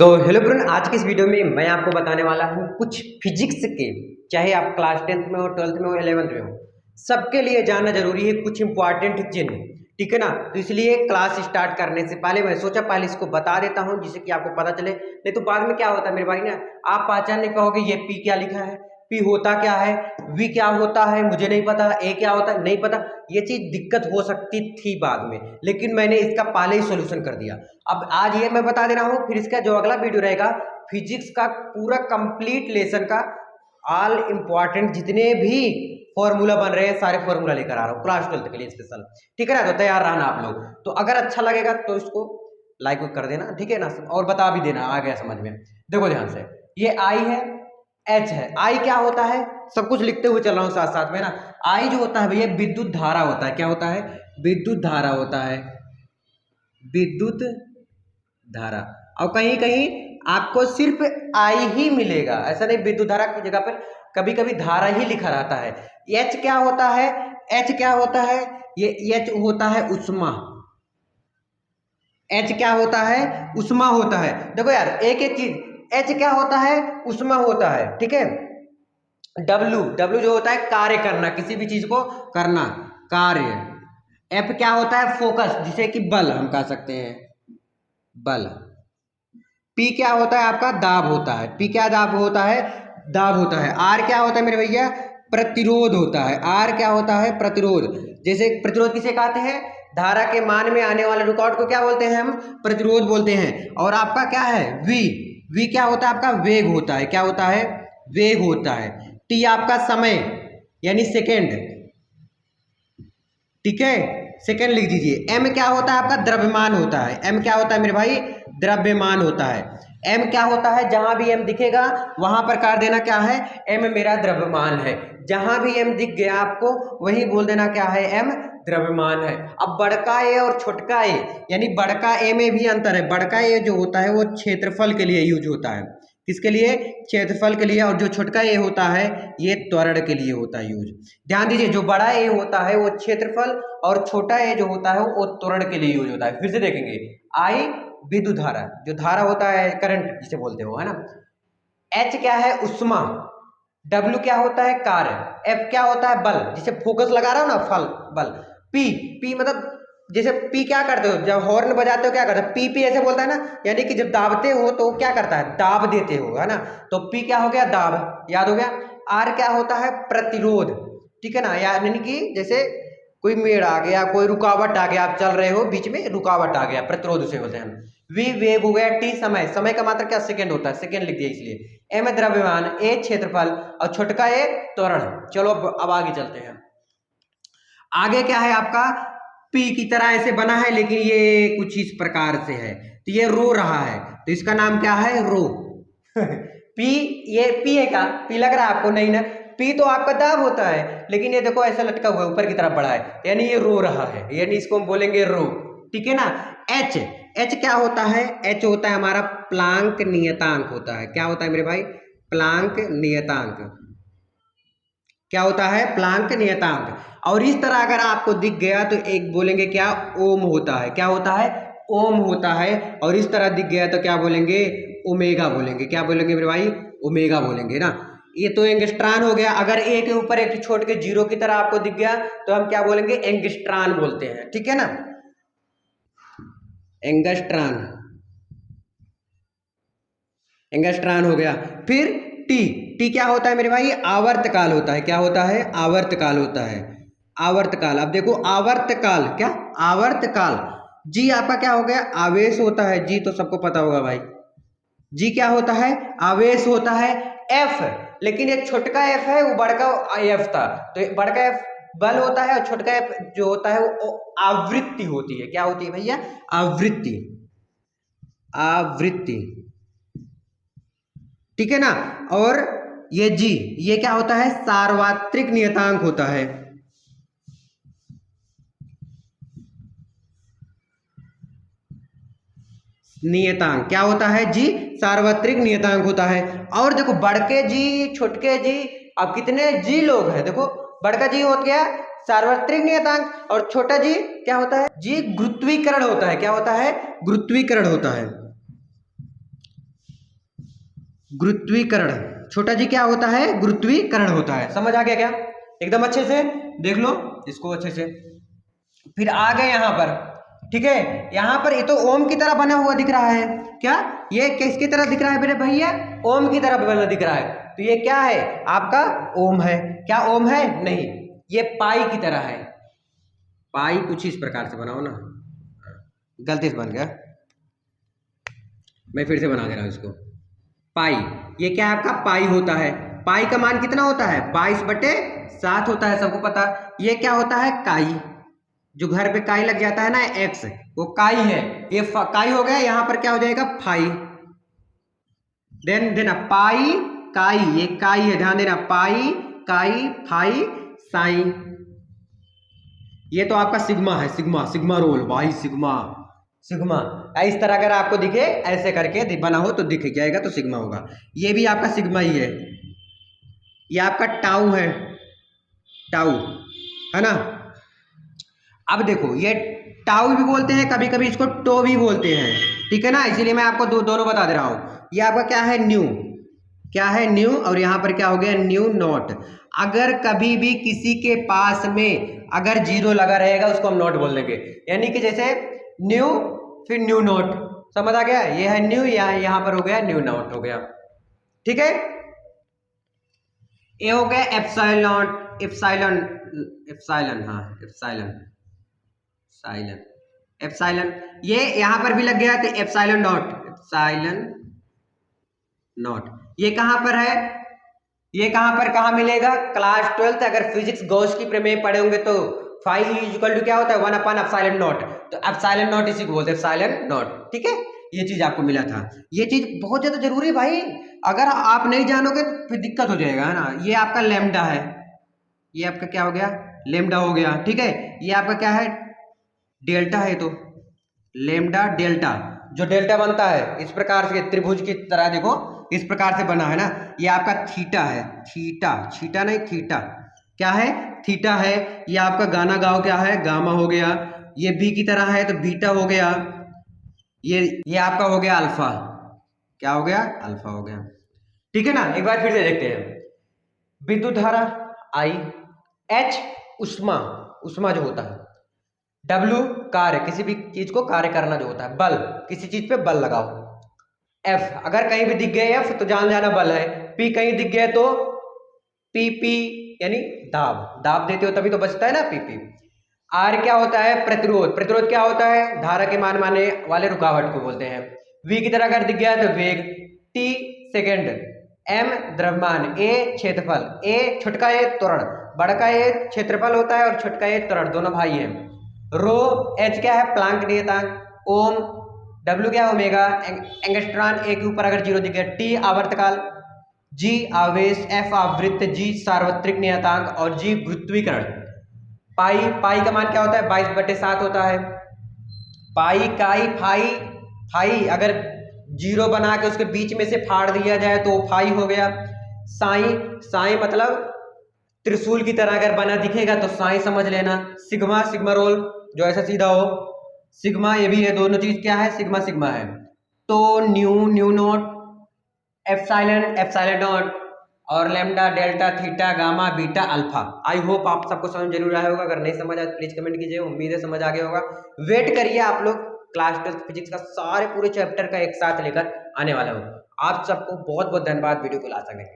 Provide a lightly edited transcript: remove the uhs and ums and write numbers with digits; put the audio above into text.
Hello friend, आज की इस वीडियो में मैं आपको बताने वाला हूँ कुछ फिजिक्स के, चाहे आप क्लास 10th में हो, 12th में हो, 11th में हो, सबके लिए जानना जरूरी है कुछ इंपॉर्टेंट चिन्ह। ठीक है ना। तो इसलिए क्लास स्टार्ट करने से पहले मैं सोचा पहले इसको बता देता हूँ जिससे कि आपको पता चले, नहीं तो बाद में क्या होता है मेरे भाई ना, आप पहचान नहीं पाओगे ये पी क्या लिखा है, पी होता क्या है, वी क्या होता है मुझे नहीं पता, ए क्या होता है नहीं पता। ये चीज दिक्कत हो सकती थी बाद में, लेकिन मैंने इसका पहले ही सॉल्यूशन कर दिया। अब आज ये मैं बता दे रहा हूँ, फिर इसका जो अगला वीडियो रहेगा फिजिक्स का पूरा कंप्लीट लेसन का ऑल इंपॉर्टेंट जितने भी फॉर्मूला बन रहे हैं सारे फॉर्मूला लेकर आ रहा हूँ क्लास 12th के लिए स्पेशल। ठीक है ना, तो तैयार रहना आप लोग। तो अगर अच्छा लगेगा तो इसको लाइक कर देना, ठीक है ना, और बता भी देना आ गया समझ में। देखो ध्यान से, ये आई है, एच है। आई क्या होता है, सब कुछ लिखते हुए चल रहा हूँ साथ साथ में ना। आई जो होता है भैया विद्युत धारा होता है। क्या होता है? विद्युत धारा होता है, विद्युत धारा। और कहीं कहीं आपको सिर्फ आई ही मिलेगा, ऐसा नहीं विद्युत धारा की जगह पर कभी कभी धारा ही लिखा रहता है। एच क्या होता है? एच क्या होता है? ये एच होता है उष्मा। एच क्या होता है? उष्मा होता है। देखो यार एक एक चीज, एच क्या होता है? उष्मा होता है, ठीक है। डब्लू, डब्लू जो होता है कार्य करना, किसी भी चीज को करना, कार्य। एफ क्या होता है? फोकस, जिसे कि बल हम कह सकते हैं, बल। पी क्या होता है? आपका दाब होता है। पी क्या दाब होता है? दाब होता है। आर क्या होता है मेरे भैया? प्रतिरोध होता है। आर क्या होता है? प्रतिरोध। जैसे प्रतिरोध किसे कहते हैं? धारा के मान में आने वाले रुकावट को क्या बोलते हैं हम? प्रतिरोध बोलते हैं। और आपका क्या है? वी। वी क्या होता है? आपका वेग होता है। क्या होता है? वेग होता है। टी आपका समय यानी सेकेंड, ठीक है, सेकेंड लिख दीजिए। एम क्या होता है? आपका द्रव्यमान होता है। एम क्या होता है मेरे भाई? द्रव्यमान होता है। एम क्या होता है? जहां भी एम दिखेगा वहां पर कर देना क्या है? एम मेरा द्रव्यमान है। जहां भी एम दिख गया आपको वही बोल देना क्या है? एम द्रव्यमान है। अब बड़का ए और छोटका ए, यानी बड़का ए में भी अंतर है। बड़का ए जो होता है वो क्षेत्रफल के लिए यूज होता है। किसके लिए? क्षेत्रफल के लिए। और जो छोटका ए होता है ये त्वरण के लिए होता है यूज। ध्यान दीजिए, जो बड़ा ए होता है वो क्षेत्रफल और छोटा ए जो होता है वो त्वरण के लिए यूज होता है। फिर से देखेंगे, आई विद्युत धारा, जो धारा होता है करंट जिसे बोलते हो, है ना। एच क्या है? उष्मा। डब्ल्यू क्या होता है? कार्य। एफ क्या होता है? बल, जिसे फोकस लगा रहा हो ना, फल बल। पी, पी मतलब जैसे पी क्या करते हो जब हॉर्न बजाते हो, क्या करते हो? पी पी ऐसे बोलता है ना, यानी कि जब दाबते हो तो क्या करता है? दाब देते हो, है ना। तो पी क्या हो गया? दाब, याद हो गया। आर क्या होता है? प्रतिरोध, ठीक है ना, यानी कि जैसे कोई मेड़ आ गया, कोई रुकावट आ गया, आप चल रहे हो बीच में रुकावट आ गया, प्रतिरोध उसे बोलते हैं। वी वेग हो गया। टी समय, समय का मात्रा क्या? सेकंड होता है, सेकंड लिख दिया इसलिए। एम द्रव्यमान, ए क्षेत्रफल और छोटका ए त्वरण। चलो अब आगे चलते हैं। आगे क्या है आपका? पी की तरह ऐसे बना है लेकिन ये कुछ इस प्रकार से है, तो ये रो रहा है, तो इसका नाम क्या है? रो। पी, ये पी है क्या? पी लग रहा है आपको? नहीं ना। पी तो आपका दाब होता है, लेकिन ये देखो ऐसा लटका हुआ है ऊपर की तरफ बढ़ा है, यानी ये रो रहा है, यानी इसको हम बोलेंगे रो, ठीक है ना। एच, एच क्या होता है? एच होता है हमारा प्लांक नियतांक होता है। क्या होता है मेरे भाई? प्लांक नियतांक। क्या होता है? प्लांक नियतांक। और इस तरह अगर आपको दिख गया तो एक बोलेंगे क्या? ओम होता है। क्या होता है? ओम होता है। और इस तरह दिख गया तो क्या बोलेंगे? ओमेगा बोलेंगे। क्या बोलेंगे मेरे भाई? ओमेगा बोलेंगे ना। ये तो एंगस्ट्रान हो गया। अगर ए के ऊपर एक छोड़ के जीरो की तरह आपको दिख गया तो हम क्या बोलेंगे? एंगस्ट्रान बोलते हैं, ठीक है ना, एंगस्ट्रान। एंगस्ट्रान हो गया। फिर टी, टी क्या होता है मेरे भाई? आवर्तकाल होता है। क्या होता है? आवर्तकाल होता है। आवर्तकाल। अब देखो आवर्तकाल, क्या? आवर्तकाल। जी आपका क्या हो गया? आवेश होता है। जी तो सबको पता होगा भाई, जी क्या होता है? आवेश होता है। एफ, लेकिन एक छोटका एफ है, वो बड़का एफ था, तो बड़का एफ बल होता है और छोटका एफ जो होता है वो आवृत्ति होती है। क्या होती है भैया? आवृत्ति, आवृत्ति, ठीक है ना। और ये जी, ये क्या होता है? सार्वत्रिक नियतांक होता है। नियतांक क्या होता है? जी, सार्वत्रिक नियतांक होता है। और देखो बड़के जी, छोटके जी, अब कितने जी लोग हैं देखो। बड़का जी हो गया सार्वत्रिक नियतांक और छोटा जी क्या होता है? जी गुरुत्वीकरण होता है। क्या होता है? गुरुत्वीकरण होता है। गुरुत्वीकरण, छोटा जी क्या होता है, गुरुत्वीकरण होता है। समझ आ गया क्या, एकदम अच्छे से देख लो इसको अच्छे से। फिर आ गए यहाँ पर, ठीक है, यहाँ पर ये तो ओम की तरह बना हुआ दिख रहा है, क्या ये किसकी तरह दिख रहा है मेरे भैया, ओम की तरह बना दिख रहा है। तो ये क्या है आपका ओम है, क्या ओम है, नहीं, ये पाई की तरह है। पाई कुछ इस प्रकार से बनाओ ना, गलती से बन गया, मैं फिर से बना दे रहा हूँ इसको। पाई, ये क्या है आपका पाई होता है। पाई का मान कितना होता है, 22/7 होता है, सबको पता। ये क्या होता है, काई, जो घर पे काई लग जाता है ना एक्स, वो काई है, ये काई हो गया। यहाँ पर क्या हो जाएगा, फाई, देन देना पाई काई, ये काई है, ध्यान देना, पाई काई फाई साई। ये तो आपका सिग्मा है, सिग्मा, सिग्मा रोल भाई, सिग्मा, सिग्मा। इस तरह अगर आपको दिखे ऐसे करके बना हो तो दिख जाएगा, तो सिग्मा होगा। ये भी आपका सिग्मा ही है। ये आपका टाउ है, टाउ है ना। अब देखो ये टाउ भी बोलते हैं, कभी कभी इसको टो भी बोलते हैं, ठीक है ना, इसीलिए मैं आपको दोनों बता दे रहा हूं। ये आपका क्या है, न्यू, क्या है न्यू, और यहां पर क्या हो गया, न्यू नॉट। अगर कभी भी किसी के पास में अगर जीरो लगा रहेगा उसको हम नॉट बोल देंगे, यानी कि जैसे न्यू फिर न्यू नॉट, समझ आ गया, ये है न्यू, यहां पर हो गया न्यू नॉट हो गया, ठीक है। ये हो गया एप्सिलॉन, एप्सिलॉन, एप्सिलॉन, हाँ एप्सिलॉन, एप्सिलॉन, एप्सिलॉन, ये यहां पर भी लग गया, तो एप्सिलॉन नॉट, एप्सिलॉन नॉट। ये कहां पर है, ये कहां पर कहां मिलेगा, क्लास 12 अगर फिजिक्स गॉस की प्रमेय पढ़े होंगे तो फाई इक्वल टू क्या होता है, 1/एप्सिलॉन नॉट, तो एप्सिलॉन नॉट इसी को बोलते हैं एप्सिलॉन नॉट, ठीक है। ये चीज आपको मिला था, ये चीज बहुत ज्यादा जरूरी है भाई, अगर आप नहीं जानोगे तो फिर दिक्कत हो जाएगा, है ना। ये आपका लैम्डा है, ये आपका क्या हो गया, लैम्डा हो गया, ठीक है। ये आपका क्या है, डेल्टा है, तो लैम्डा डेल्टा, जो डेल्टा बनता है इस प्रकार से त्रिभुज की तरह, देखो इस प्रकार से बना है ना। ये आपका थीटा है, थीटा, थीटा नहीं थीटा, क्या है, थीटा है। ये आपका गाना गाओ क्या है, गामा हो गया। ये बी की तरह है तो बीटा हो गया। ये आपका हो गया अल्फा, क्या हो गया, अल्फा हो गया, ठीक है ना। एक बार फिर से देखते हैं, विद्युत धारा आई, एच उष्मा, उष्मा जो होता है, डब्ल्यू कार्य, किसी भी चीज को कार्य करना जो होता है, बल, किसी चीज पे बल लगाओ, एफ अगर कहीं भी दिख गए एफ तो जान जाना बल है, पी कहीं दिख गए तो पी, पी यानी दाब, दाब देते हो तभी तो बचता है ना पी पी। आर क्या होता है, प्रतिरोध, प्रतिरोध क्या होता है, धारा के मान माने वाले रुकावट को बोलते हैं। वी की तरह अगर दिख गया तो वेग, टी सेकेंड, एम द्रव्यमान, ए क्षेत्रफल, ए छोटका ए त्वरण, बड़का ए क्षेत्रफल होता है और छोटका ए त्वरण, दोनों भाई हैं। रो, एच क्या है, प्लांक नियतांक, ओम, डब्ल्यू क्या है, ओमेगा, एंगस्ट्रॉन, ए के ऊपर अगर जीरो दिख गया, टी आवर्तकाल, जी आवेश, एफ आवृत्त, जी सार्वत्रिक नियतांक और जी गुरुत्वीकरण। पाई, पाई का मान क्या होता है, 22/7 होता है। पाई काई फाई, फाई अगर जीरो बना के उसके बीच में से फाड़ दिया जाए तो फाई हो गया। साई, साई मतलब त्रिशूल की तरह अगर बना दिखेगा तो साई समझ लेना। सिग्मा, सिग्मा रोल जो ऐसा सीधा हो, सिग्मा ये भी है, दोनों चीज क्या है, सिग्मा सिग्मा है। तो nu, nu naught, epsilon, epsilon naught, और lambda delta theta gamma beta alpha. I hope आप सबको समझ जरूर आया होगा, अगर नहीं समझ आया प्लीज कमेंट कीजिए, उम्मीद है समझ आ गया होगा। वेट करिए, आप लोग क्लास 12 फिजिक्स का सारे पूरे चैप्टर का एक साथ लेकर आने वाला हूँ। आप सबको बहुत बहुत धन्यवाद वीडियो को लास्ट तक देखने के लिए।